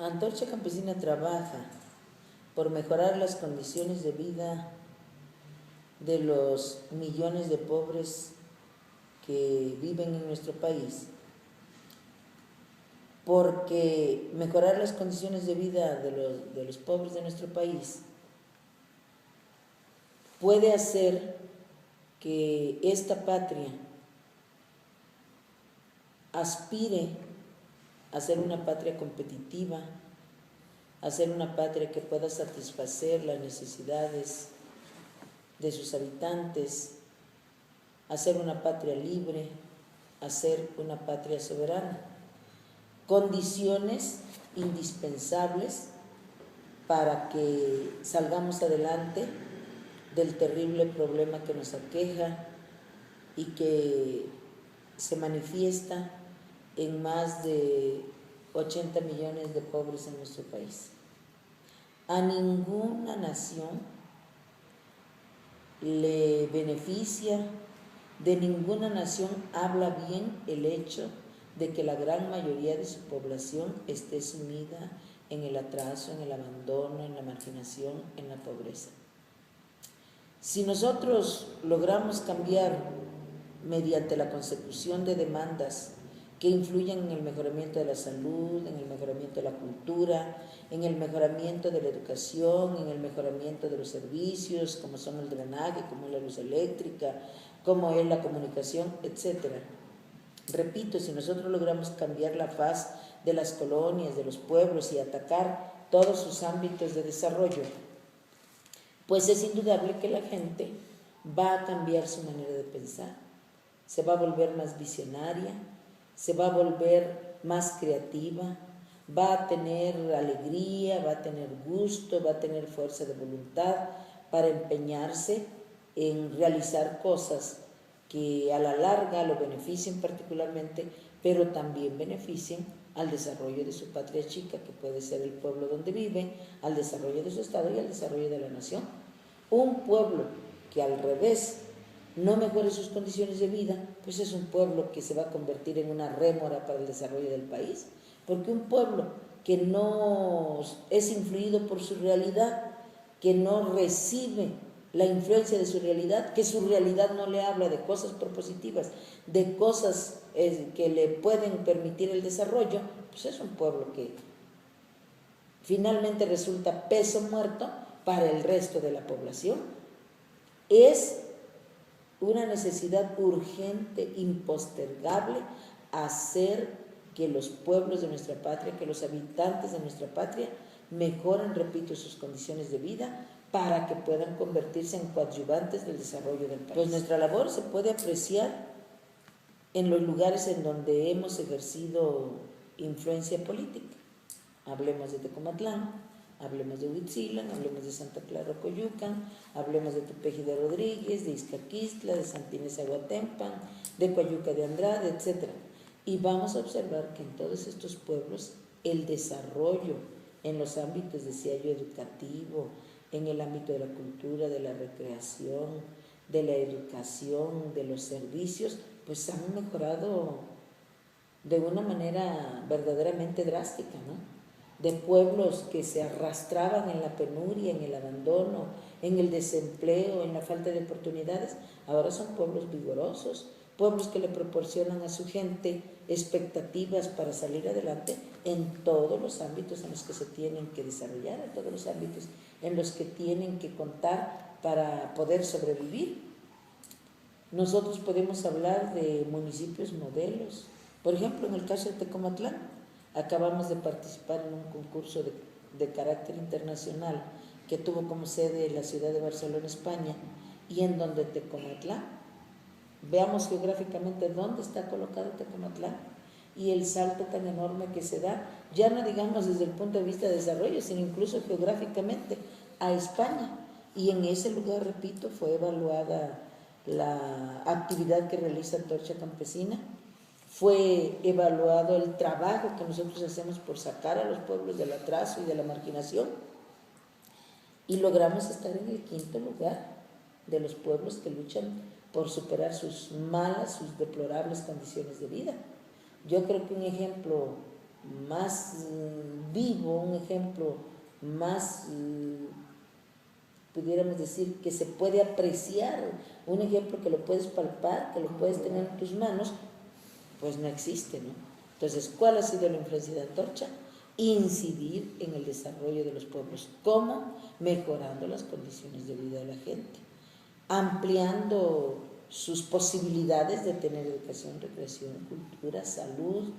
Antorcha Campesina trabaja por mejorar las condiciones de vida de los millones de pobres que viven en nuestro país, porque mejorar las condiciones de vida de los pobres de nuestro país puede hacer que esta patria aspire a ser una patria competitiva, a ser una patria que pueda satisfacer las necesidades de sus habitantes, a ser una patria libre, a ser una patria soberana. Condiciones indispensables para que salgamos adelante del terrible problema que nos aqueja y que se manifiesta en más de 80 millones de pobres en nuestro país. A ninguna nación le beneficia, de ninguna nación habla bien el hecho de que la gran mayoría de su población esté sumida en el atraso, en el abandono, en la marginación, en la pobreza. Si nosotros logramos cambiar mediante la consecución de demandas que influyan en el mejoramiento de la salud, en el mejoramiento de la cultura, en el mejoramiento de la educación, en el mejoramiento de los servicios, como son el drenaje, como es la luz eléctrica, como es la comunicación, etc. Repito, si nosotros logramos cambiar la faz de las colonias, de los pueblos y atacar todos sus ámbitos de desarrollo, pues es indudable que la gente va a cambiar su manera de pensar, se va a volver más visionaria, se va a volver más creativa, va a tener alegría, va a tener gusto, va a tener fuerza de voluntad para empeñarse en realizar cosas que a la larga lo beneficien particularmente, pero también beneficien al desarrollo de su patria chica, que puede ser el pueblo donde vive, al desarrollo de su estado y al desarrollo de la nación. Un pueblo que al revés no mejore sus condiciones de vida, pues es un pueblo que se va a convertir en una rémora para el desarrollo del país, porque un pueblo que no es influido por su realidad, que no recibe la influencia de su realidad, que su realidad no le habla de cosas propositivas, de cosas que le pueden permitir el desarrollo, pues es un pueblo que finalmente resulta peso muerto para el resto de la población. Es una necesidad urgente, impostergable, hacer que los pueblos de nuestra patria, que los habitantes de nuestra patria mejoren, repito, sus condiciones de vida para que puedan convertirse en coadyuvantes del desarrollo del país. Pues nuestra labor se puede apreciar en los lugares en donde hemos ejercido influencia política. Hablemos de Tecomatlán, hablemos de Huitzilan, hablemos de Santa Clara Coyucan, hablemos de Tupeji de Rodríguez, de Izcaquistla, de Santa Inés Aguatempan, de Coyuca de Andrade, etc. Y vamos a observar que en todos estos pueblos el desarrollo en los ámbitos, decía yo, educativo, en el ámbito de la cultura, de la recreación, de la educación, de los servicios, pues han mejorado de una manera verdaderamente drástica, ¿no? De pueblos que se arrastraban en la penuria, en el abandono, en el desempleo, en la falta de oportunidades, ahora son pueblos vigorosos, pueblos que le proporcionan a su gente expectativas para salir adelante en todos los ámbitos en los que se tienen que desarrollar, en todos los ámbitos en los que tienen que contar para poder sobrevivir. Nosotros podemos hablar de municipios modelos. Por ejemplo, en el caso de Tecomatlán, acabamos de participar en un concurso de carácter internacional que tuvo como sede la ciudad de Barcelona, España, y en donde Tecomatlán, veamos geográficamente dónde está colocado Tecomatlán y el salto tan enorme que se da, ya no digamos desde el punto de vista de desarrollo, sino incluso geográficamente a España. Y en ese lugar, repito, fue evaluada la actividad que realiza Antorcha Campesina, fue evaluado el trabajo que nosotros hacemos por sacar a los pueblos del atraso y de la marginación, y logramos estar en el 5º lugar de los pueblos que luchan por superar sus malas, sus deplorables condiciones de vida. Yo creo que un ejemplo más vivo, un ejemplo más, pudiéramos decir, que se puede apreciar, un ejemplo que lo puedes palpar, que lo puedes tener en tus manos, pues no existe, ¿no? Entonces, ¿cuál ha sido la influencia de Antorcha? Incidir en el desarrollo de los pueblos. ¿Cómo? Mejorando las condiciones de vida de la gente, ampliando sus posibilidades de tener educación, recreación, cultura, salud,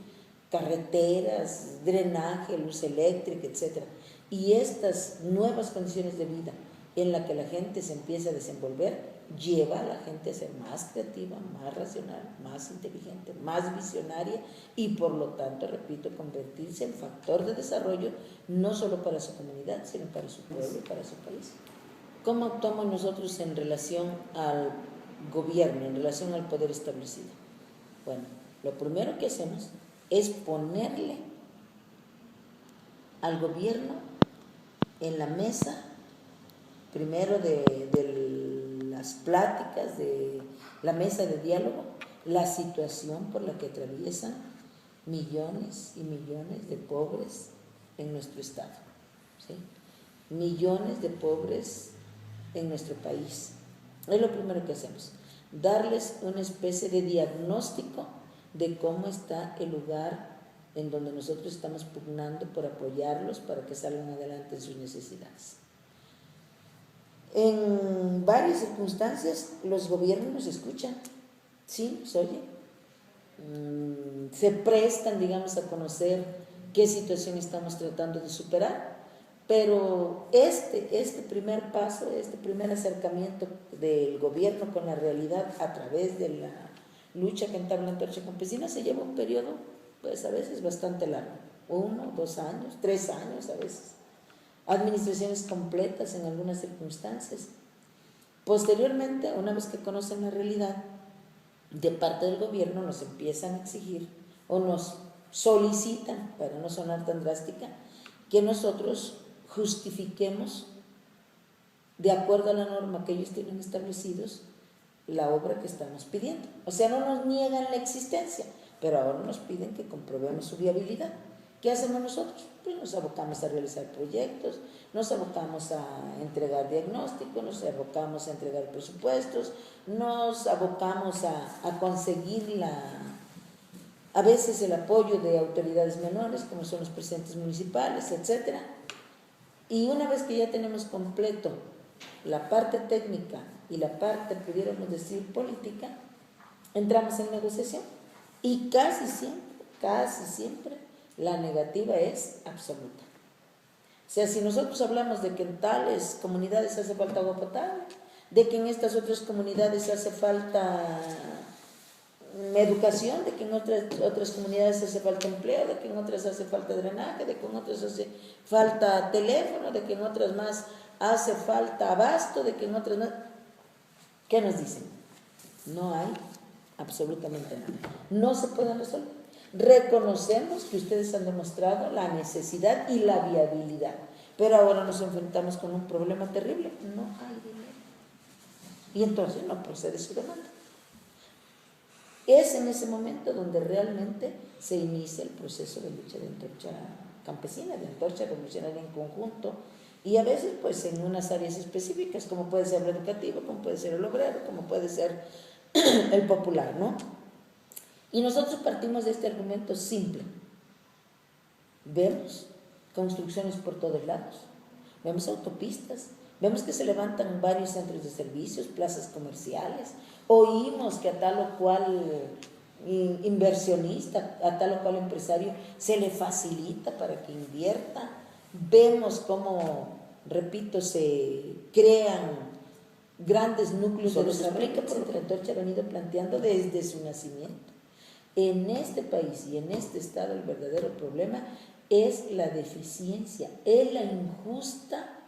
carreteras, drenaje, luz eléctrica, etc. Y estas nuevas condiciones de vida en las que la gente se empieza a desenvolver, lleva a la gente a ser más creativa, más racional, más inteligente, más visionaria y por lo tanto, repito, convertirse en factor de desarrollo no solo para su comunidad, sino para su pueblo y para su país. ¿Cómo actuamos nosotros en relación al gobierno, en relación al poder establecido? Bueno, lo primero que hacemos es ponerle al gobierno en la mesa, primero de las pláticas, de la mesa de diálogo, la situación por la que atraviesan millones y millones de pobres en nuestro estado, ¿sí? Millones de pobres en nuestro país. Es lo primero que hacemos, darles una especie de diagnóstico de cómo está el lugar en donde nosotros estamos pugnando por apoyarlos para que salgan adelante en sus necesidades. En varias circunstancias los gobiernos nos escuchan, sí, nos oyen, se prestan, digamos, a conocer qué situación estamos tratando de superar, pero este primer paso, este primer acercamiento del gobierno con la realidad a través de la lucha que entabla Antorcha Campesina se lleva un periodo, pues a veces bastante largo, 1, 2 años, 3 años a veces, administraciones completas en algunas circunstancias. Posteriormente, una vez que conocen la realidad, de parte del gobierno nos empiezan a exigir o nos solicitan, para no sonar tan drástica, que nosotros justifiquemos, de acuerdo a la norma que ellos tienen establecidos, la obra que estamos pidiendo. O sea, no nos niegan la existencia, pero ahora nos piden que comprobemos su viabilidad. ¿Qué hacemos nosotros? Pues nos abocamos a realizar proyectos, nos abocamos a entregar diagnósticos, nos abocamos a entregar presupuestos, nos abocamos a conseguir a veces el apoyo de autoridades menores, como son los presidentes municipales, etc. Y una vez que ya tenemos completo la parte técnica y la parte, pudiéramos decir, política, entramos en negociación y casi siempre, la negativa es absoluta. O sea, si nosotros hablamos de que en tales comunidades hace falta agua potable, de que en estas otras comunidades hace falta educación, de que en otras comunidades hace falta empleo, de que en otras hace falta drenaje, de que en otras hace falta teléfono, de que en otras más hace falta abasto, de que en otras más... ¿Qué nos dicen? No hay absolutamente nada. No se pueden resolver. Reconocemos que ustedes han demostrado la necesidad y la viabilidad, pero ahora nos enfrentamos con un problema terrible. No hay dinero. Y entonces no procede su demanda. Es en ese momento donde realmente se inicia el proceso de lucha de Antorcha Campesina, de Antorcha Revolucionaria en conjunto, y a veces pues en unas áreas específicas, como puede ser lo educativo, como puede ser el obrero, como puede ser el popular, ¿no? Y nosotros partimos de este argumento simple. Vemos construcciones por todos lados, vemos autopistas, vemos que se levantan varios centros de servicios, plazas comerciales, oímos que a tal o cual inversionista, a tal o cual empresario se le facilita para que invierta, vemos cómo, repito, se crean grandes núcleos de desarrollo, porque la Antorcha ha venido planteando desde su nacimiento. En este país y en este estado el verdadero problema es la deficiencia, es la injusta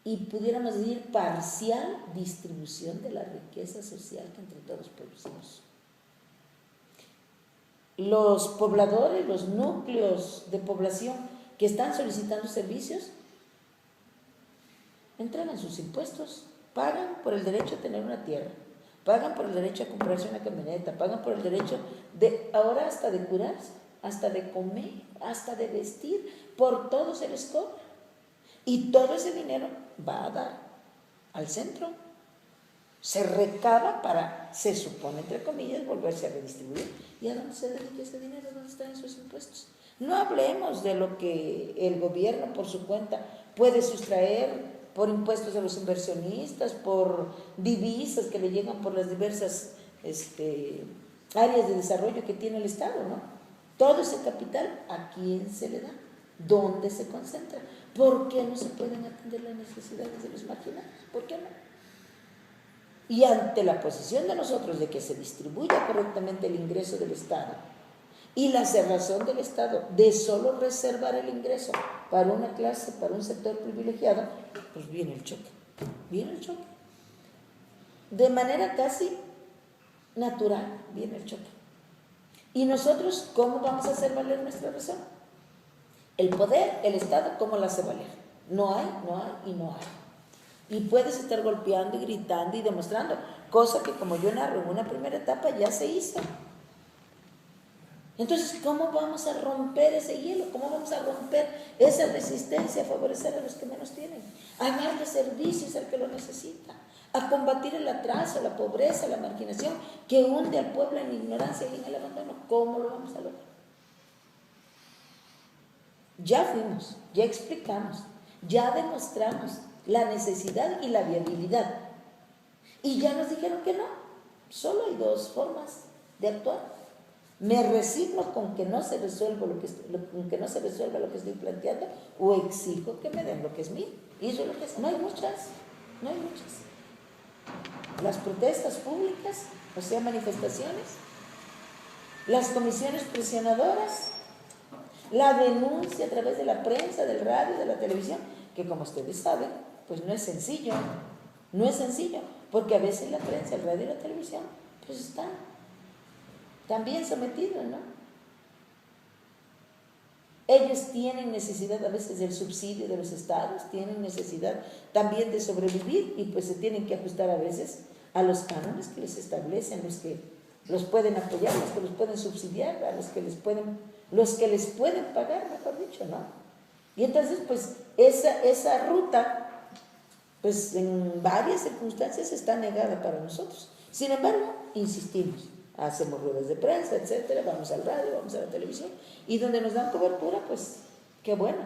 y pudiéramos decir parcial distribución de la riqueza social que entre todos producimos. Los pobladores, los núcleos de población que están solicitando servicios, entregan sus impuestos, pagan por el derecho a tener una tierra, pagan por el derecho a comprarse una camioneta, pagan por el derecho de, ahora hasta de curarse. hasta de comer, hasta de vestir, por todo se les cobra. Y todo ese dinero va a dar al centro. Se recaba para, se supone, entre comillas, volverse a redistribuir. ¿Y a dónde se dedica ese dinero? ¿Dónde están esos impuestos? No hablemos de lo que el gobierno por su cuenta puede sustraer por impuestos a los inversionistas, por divisas que le llegan por las diversas áreas de desarrollo que tiene el Estado, ¿no? Todo ese capital, ¿a quién se le da? ¿Dónde se concentra? ¿Por qué no se pueden atender las necesidades de los marginados? ¿Por qué no? Y ante la posición de nosotros de que se distribuya correctamente el ingreso del Estado y la cerrazón del Estado de solo reservar el ingreso para una clase, para un sector privilegiado, pues viene el choque, viene el choque. De manera casi natural viene el choque. ¿Y nosotros cómo vamos a hacer valer nuestra razón? El poder, el Estado, ¿cómo lo hace valer? No hay y no hay. Y puedes estar golpeando y gritando y demostrando, cosa que como yo narro en una primera etapa ya se hizo. Entonces, ¿cómo vamos a romper ese hielo? ¿Cómo vamos a romper esa resistencia a favorecer a los que menos tienen? A darle servicios al que lo necesita, a combatir el atraso, la pobreza, la marginación que hunde al pueblo en la ignorancia y en el abandono. ¿Cómo lo vamos a lograr? Ya fuimos, ya explicamos, ya demostramos la necesidad y la viabilidad. Y ya nos dijeron que no, solo hay dos formas de actuar. Me resigno con que no se resuelva lo que estoy planteando, o exijo que me den lo que es mío. Y eso es lo que es. No hay muchas. Las protestas públicas, o sea, manifestaciones, las comisiones presionadoras, la denuncia a través de la prensa, del radio, de la televisión, que como ustedes saben, pues no es sencillo, porque a veces la prensa, el radio y la televisión, pues están también sometidos, ¿no? Ellos tienen necesidad a veces del subsidio de los estados, tienen necesidad también de sobrevivir y pues se tienen que ajustar a veces a los cánones que les establecen, los que los pueden apoyar, los que los pueden subsidiar, a los que les pueden pagar, mejor dicho, ¿no? Y entonces, pues, esa ruta, pues, en varias circunstancias está negada para nosotros. Sin embargo, insistimos, hacemos ruedas de prensa, etcétera, vamos al radio, vamos a la televisión, y donde nos dan cobertura, pues, qué bueno.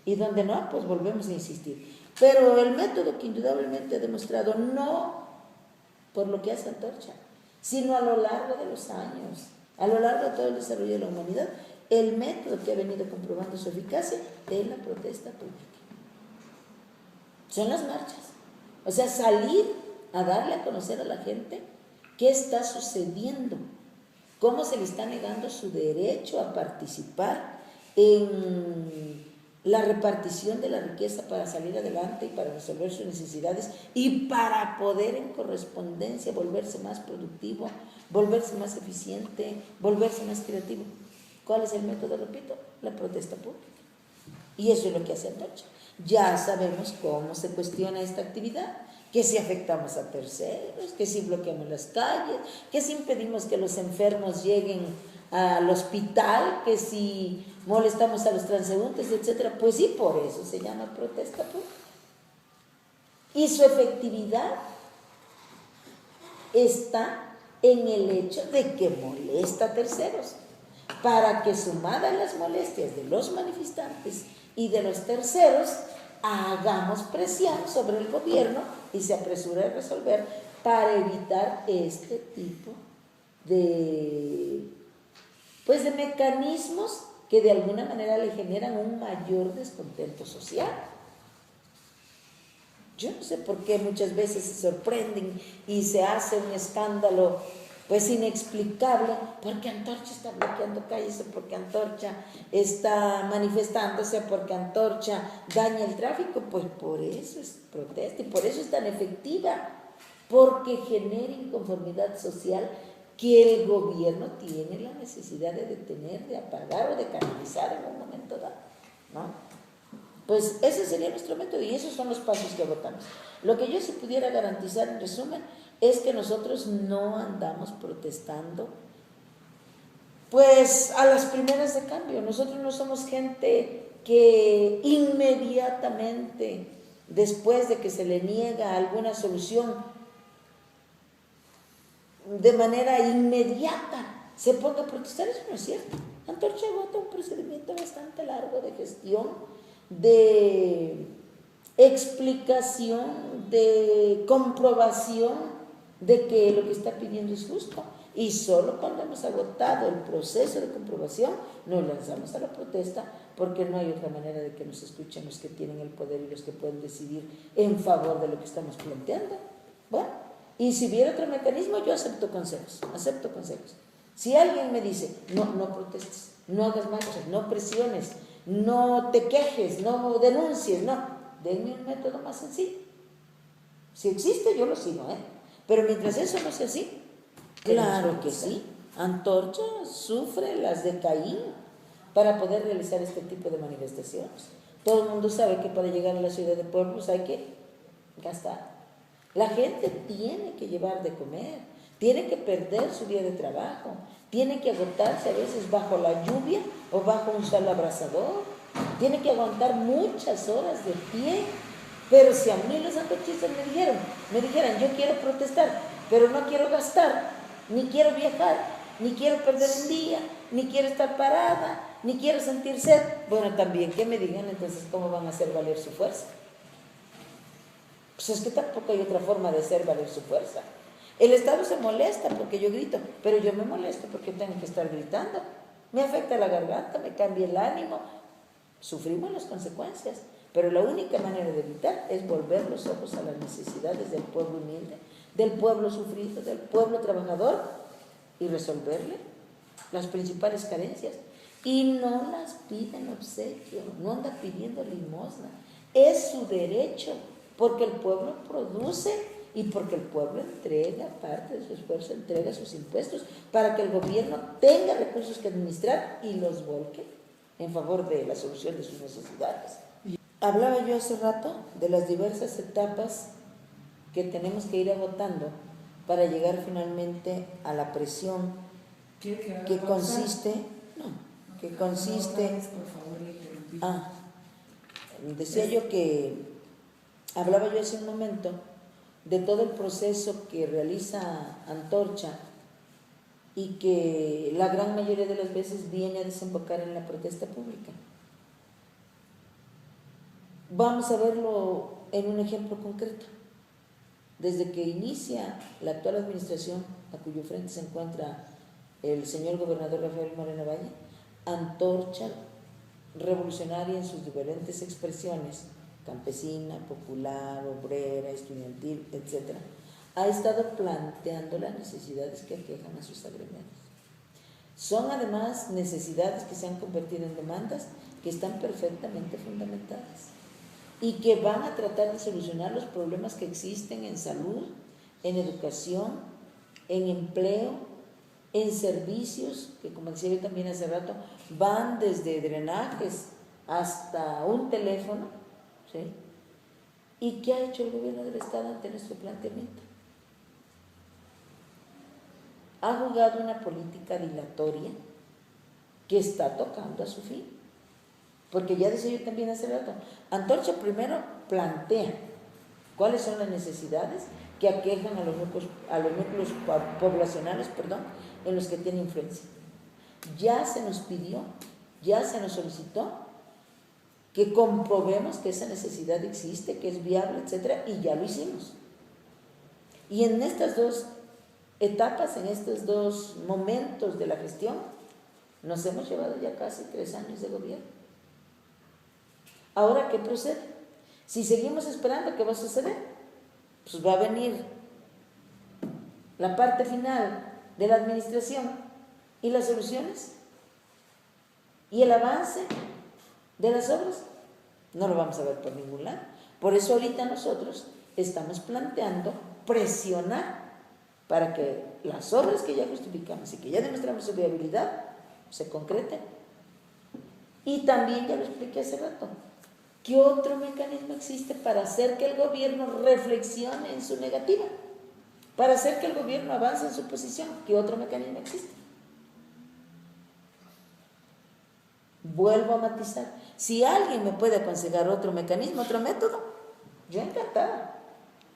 Y donde no, pues volvemos a insistir. Pero el método que indudablemente ha demostrado, no por lo que hace Antorcha, sino a lo largo de los años, a lo largo de todo el desarrollo de la humanidad, el método que ha venido comprobando su eficacia es la protesta pública. Son las marchas. O sea, salir a darle a conocer a la gente qué está sucediendo, cómo se le está negando su derecho a participar en la repartición de la riqueza para salir adelante y para resolver sus necesidades y para poder en correspondencia volverse más productivo, volverse más eficiente, volverse más creativo. ¿Cuál es el método? Repito, la protesta pública. Y eso es lo que hace Antorcha. Ya sabemos cómo se cuestiona esta actividad, que si afectamos a terceros, que si bloqueamos las calles, que si impedimos que los enfermos lleguen al hospital, que si molestamos a los transeúntes, etcétera. Pues sí, por eso se llama protesta pública. Y su efectividad está en el hecho de que molesta a terceros, para que sumada a las molestias de los manifestantes y de los terceros, hagamos presión sobre el gobierno y se apresure a resolver para evitar este tipo de mecanismos que de alguna manera le generan un mayor descontento social. Yo no sé por qué muchas veces se sorprenden y se hace un escándalo pues inexplicable, porque Antorcha está bloqueando calles, o porque Antorcha está manifestándose, o porque Antorcha daña el tráfico. Pues por eso es protesta y por eso es tan efectiva, porque genera inconformidad social que el gobierno tiene la necesidad de detener, de apagar o de canalizar en un momento dado, ¿no? Pues ese sería nuestro método y esos son los pasos que agotamos. Lo que yo sí pudiera garantizar en resumen es que nosotros no andamos protestando pues a las primeras de cambio. Nosotros no somos gente que inmediatamente, después de que se le niega alguna solución, de manera inmediata se ponga a protestar. Eso no es cierto. Antorcha agota un procedimiento bastante largo de gestión, de explicación, de comprobación de que lo que está pidiendo es justo. Y solo cuando hemos agotado el proceso de comprobación nos lanzamos a la protesta, porque no hay otra manera de que nos escuchen los que tienen el poder y los que pueden decidir en favor de lo que estamos planteando. Bueno, y si hubiera otro mecanismo, yo acepto consejos. Si alguien me dice, no protestes, no hagas marchas, no presiones, no te quejes, no denuncies, no, denme un método más sencillo. Si existe, yo lo sigo, pero mientras eso no sea así, claro que sí. Antorcha sufre las de Caín para poder realizar este tipo de manifestaciones. Todo el mundo sabe que para llegar a la ciudad de pueblos hay que gastar. La gente tiene que llevar de comer, tiene que perder su día de trabajo, tiene que agotarse a veces bajo la lluvia o bajo un sol abrasador, tiene que aguantar muchas horas de pie. Pero si a mí los antorchistas me dijeran, yo quiero protestar, pero no quiero gastar, ni quiero viajar, ni quiero perder un día, ni quiero estar parada, ni quiero sentir sed, bueno, también que me digan entonces cómo van a hacer valer su fuerza. Pues es que tampoco hay otra forma de hacer valer su fuerza. El Estado se molesta porque yo grito, pero yo me molesto porque tengo que estar gritando. Me afecta la garganta, me cambia el ánimo, sufrimos las consecuencias. Pero la única manera de evitar es volver los ojos a las necesidades del pueblo humilde, del pueblo sufrido, del pueblo trabajador, y resolverle las principales carencias. Y no las piden obsequio, no anda pidiendo limosna. Es su derecho, porque el pueblo produce y porque el pueblo entrega parte de su esfuerzo, entrega sus impuestos, para que el gobierno tenga recursos que administrar y los volque en favor de la solución de sus necesidades. Hablaba yo hace rato de las diversas etapas que tenemos que ir agotando para llegar finalmente a la presión que consiste, decía yo que hablaba yo hace un momento de todo el proceso que realiza Antorcha y que la gran mayoría de las veces viene a desembocar en la protesta pública. Vamos a verlo en un ejemplo concreto. Desde que inicia la actual administración, a cuyo frente se encuentra el señor gobernador Rafael Moreno Valle, Antorcha revolucionaria en sus diferentes expresiones, campesina, popular, obrera, estudiantil, etc., ha estado planteando las necesidades que aquejan a sus agremiados. Son además necesidades que se han convertido en demandas que están perfectamente fundamentadas y que van a tratar de solucionar los problemas que existen en salud, en educación, en empleo, en servicios, que como decía yo también hace rato, van desde drenajes hasta un teléfono, ¿sí? ¿Y qué ha hecho el gobierno del Estado ante nuestro planteamiento? Ha jugado una política dilatoria que está tocando a su fin. Porque ya decía yo también hace rato, Antorcha primero plantea cuáles son las necesidades que aquejan a los núcleos poblacionales, en los que tiene influencia. Ya se nos pidió, ya se nos solicitó que comprobemos que esa necesidad existe, que es viable, etcétera, y ya lo hicimos. Y en estas dos etapas, en estos dos momentos de la gestión, nos hemos llevado ya casi 3 años de gobierno. Ahora, ¿qué procede? Si seguimos esperando, ¿qué va a suceder? Pues va a venir la parte final de la administración y las soluciones y el avance de las obras. No lo vamos a ver por ningún lado. Por eso ahorita nosotros estamos planteando presionar para que las obras que ya justificamos y que ya demostramos su viabilidad se concreten. Y también, ya lo expliqué hace rato, ¿qué otro mecanismo existe para hacer que el gobierno reflexione en su negativa? Para hacer que el gobierno avance en su posición. ¿Qué otro mecanismo existe? Vuelvo a matizar. Si alguien me puede aconsejar otro mecanismo, otro método, yo encantada.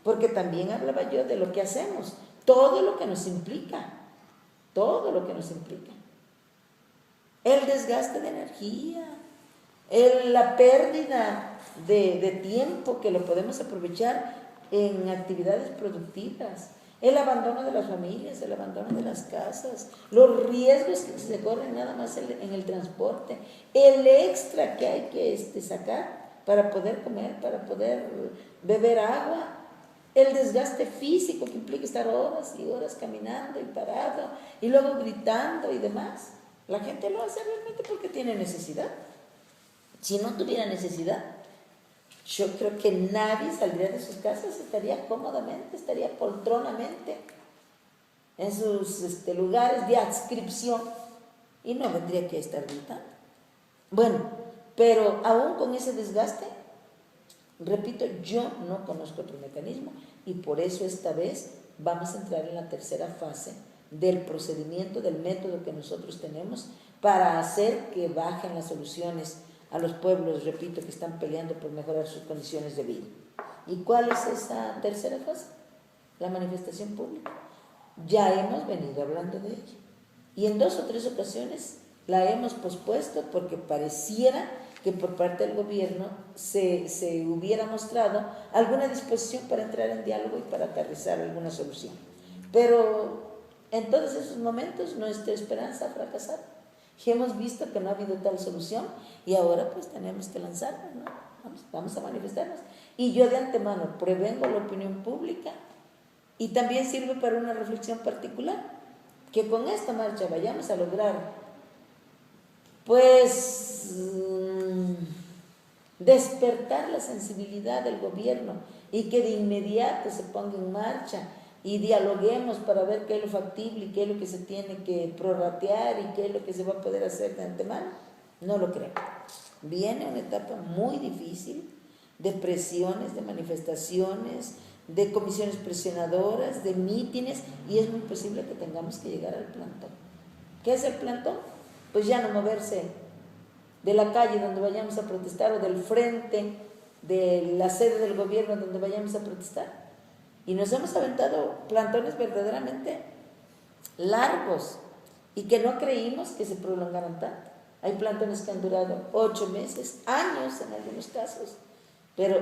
Porque también hablaba yo de lo que hacemos, todo lo que nos implica, todo lo que nos implica. El desgaste de energía, la pérdida de tiempo que lo podemos aprovechar en actividades productivas, el abandono de las familias, el abandono de las casas, los riesgos que se corren nada más en el transporte, el extra que hay que sacar para poder comer, para poder beber agua, el desgaste físico que implica estar horas y horas caminando y parado y luego gritando y demás. La gente lo hace realmente porque tiene necesidad. Si no tuviera necesidad, yo creo que nadie saldría de sus casas, estaría cómodamente, estaría poltronamente en sus lugares de adscripción y no vendría que estar gritando. Bueno, pero aún con ese desgaste, repito, yo no conozco otro mecanismo y por eso esta vez vamos a entrar en la tercera fase del procedimiento, del método que nosotros tenemos para hacer que bajen las soluciones a los pueblos, repito, que están peleando por mejorar sus condiciones de vida. ¿Y cuál es esa tercera fase? La manifestación pública. Ya hemos venido hablando de ella. Y en 2 o 3 ocasiones la hemos pospuesto porque pareciera que por parte del gobierno se hubiera mostrado alguna disposición para entrar en diálogo y para aterrizar alguna solución. Pero en todos esos momentos nuestra esperanza ha fracasado. Y hemos visto que no ha habido tal solución y ahora pues tenemos que lanzarnos, ¿no? Vamos a manifestarnos. Y yo de antemano prevengo la opinión pública y también sirve para una reflexión particular, que con esta marcha vayamos a lograr pues despertar la sensibilidad del gobierno y que de inmediato se ponga en marcha y dialoguemos para ver qué es lo factible y qué es lo que se tiene que prorratear y qué es lo que se va a poder hacer de antemano. No lo creo. Viene una etapa muy difícil de presiones, de manifestaciones, de comisiones presionadoras, de mítines, y es muy posible que tengamos que llegar al plantón. ¿Qué es el plantón? Pues ya no moverse de la calle donde vayamos a protestar o del frente de la sede del gobierno donde vayamos a protestar. Y nos hemos aventado plantones verdaderamente largos y que no creímos que se prolongaran tanto. Hay plantones que han durado 8 meses, años en algunos casos, pero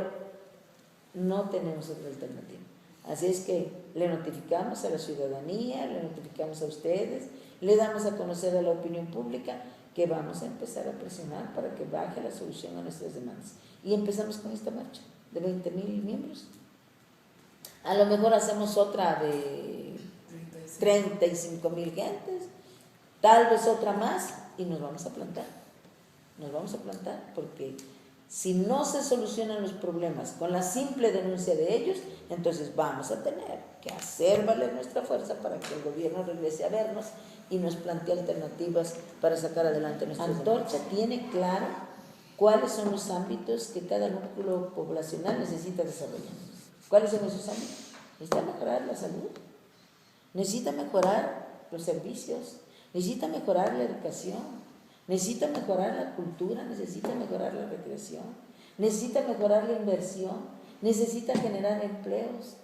no tenemos otra alternativa. Así es que le notificamos a la ciudadanía, le notificamos a ustedes, le damos a conocer a la opinión pública que vamos a empezar a presionar para que baje la solución a nuestras demandas. Y empezamos con esta marcha de 20,000 miembros. A lo mejor hacemos otra de 35,000 gentes, tal vez otra más, y nos vamos a plantar. Nos vamos a plantar porque si no se solucionan los problemas con la simple denuncia de ellos, entonces vamos a tener que hacer valer nuestra fuerza para que el gobierno regrese a vernos y nos plantee alternativas para sacar adelante nuestra antorcha. Tiene claro cuáles son los ámbitos que cada núcleo poblacional necesita desarrollar. ¿Cuáles son esos ámbitos? Necesita mejorar la salud, necesita mejorar los servicios, necesita mejorar la educación, necesita mejorar la cultura, necesita mejorar la recreación, necesita mejorar la inversión, necesita generar empleos.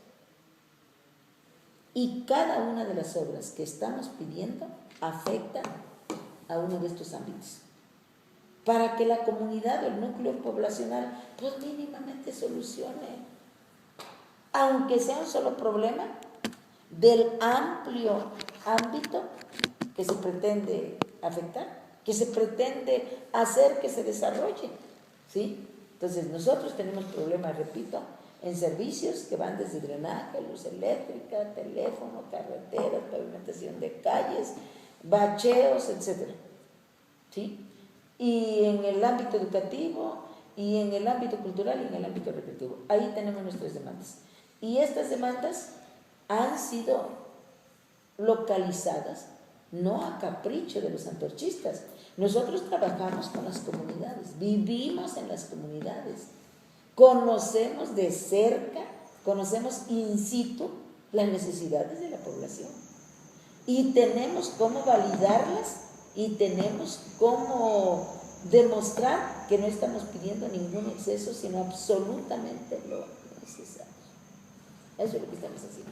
Y cada una de las obras que estamos pidiendo afecta a uno de estos ámbitos, para que la comunidad o el núcleo poblacional pues mínimamente solucione, aunque sea un solo problema, del amplio ámbito que se pretende afectar, que se pretende hacer que se desarrolle, ¿sí? Entonces nosotros tenemos problemas, repito, en servicios que van desde drenaje, luz eléctrica, teléfono, carreteras, pavimentación de calles, bacheos, etc. ¿Sí? Y en el ámbito educativo, y en el ámbito cultural, y en el ámbito recreativo. Ahí tenemos nuestras demandas. Y estas demandas han sido localizadas, no a capricho de los antorchistas. Nosotros trabajamos con las comunidades, vivimos en las comunidades, conocemos de cerca, conocemos in situ las necesidades de la población y tenemos cómo validarlas y tenemos cómo demostrar que no estamos pidiendo ningún exceso, sino absolutamente lo necesario. Eso es lo que estamos haciendo.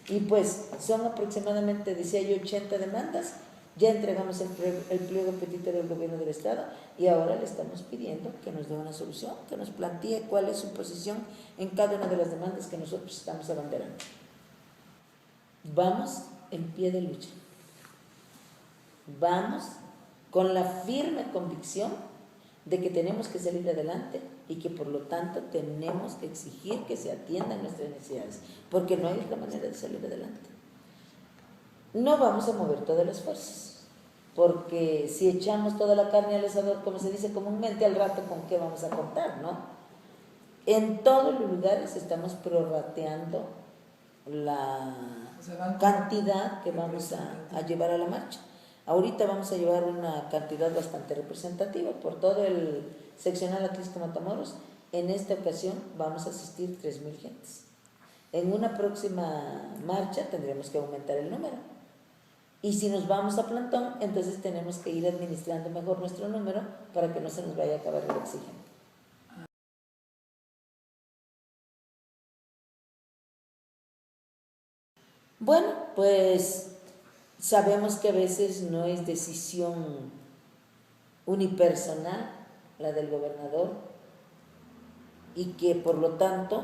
Y pues son aproximadamente, decía yo, 80 demandas. Ya entregamos el pliego petitorio del gobierno del Estado y ahora le estamos pidiendo que nos dé una solución, que nos plantee cuál es su posición en cada una de las demandas que nosotros estamos abanderando. Vamos en pie de lucha. Vamos con la firme convicción de que tenemos que salir adelante y que por lo tanto tenemos que exigir que se atiendan nuestras necesidades, porque no hay otra manera de salir adelante. No vamos a mover todas las fuerzas, porque si echamos toda la carne al asador, como se dice comúnmente, al rato con qué vamos a contar, ¿no? En todos los lugares estamos prorrateando la cantidad que vamos a llevar a la marcha. Ahorita vamos a llevar una cantidad bastante representativa por todo el seccional Atlisco-Matamoros. En esta ocasión vamos a asistir 3,000 gentes. En una próxima marcha tendremos que aumentar el número. Y si nos vamos a plantón, entonces tenemos que ir administrando mejor nuestro número para que no se nos vaya a acabar el oxígeno. Bueno, pues sabemos que a veces no es decisión unipersonal la del gobernador y que por lo tanto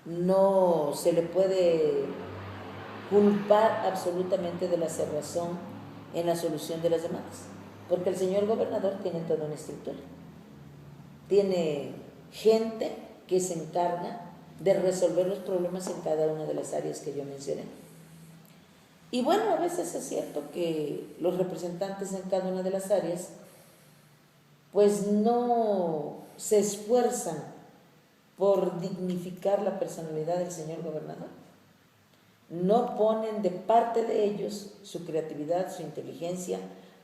no se le puede culpar absolutamente de la cerrazón en la solución de las demandas, porque el señor gobernador tiene toda una estructura, tiene gente que se encarga de resolver los problemas en cada una de las áreas que yo mencioné. Y bueno, a veces es cierto que los representantes en cada una de las áreas pues no se esfuerzan por dignificar la personalidad del señor gobernador. No ponen de parte de ellos su creatividad, su inteligencia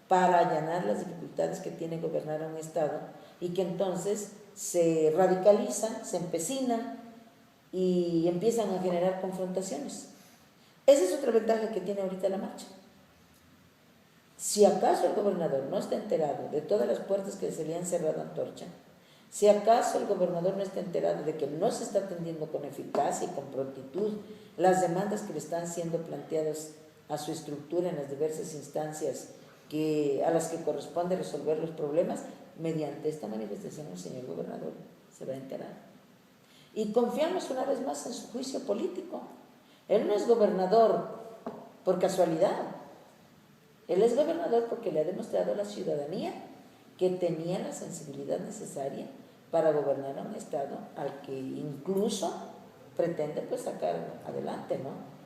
para allanar las dificultades que tiene gobernar a un Estado y que entonces se radicalizan, se empecinan y empiezan a generar confrontaciones. Esa es otra ventaja que tiene ahorita la marcha. Si acaso el gobernador no está enterado de todas las puertas que se le han cerrado a Antorcha, si acaso el gobernador no está enterado de que no se está atendiendo con eficacia y con prontitud las demandas que le están siendo planteadas a su estructura en las diversas instancias a las que corresponde resolver los problemas, mediante esta manifestación el señor gobernador se va a enterar. Y confiamos una vez más en su juicio político. Él no es gobernador por casualidad. Él es gobernador porque le ha demostrado a la ciudadanía que tenía la sensibilidad necesaria para gobernar a un Estado al que incluso pretende pues sacar adelante, ¿no?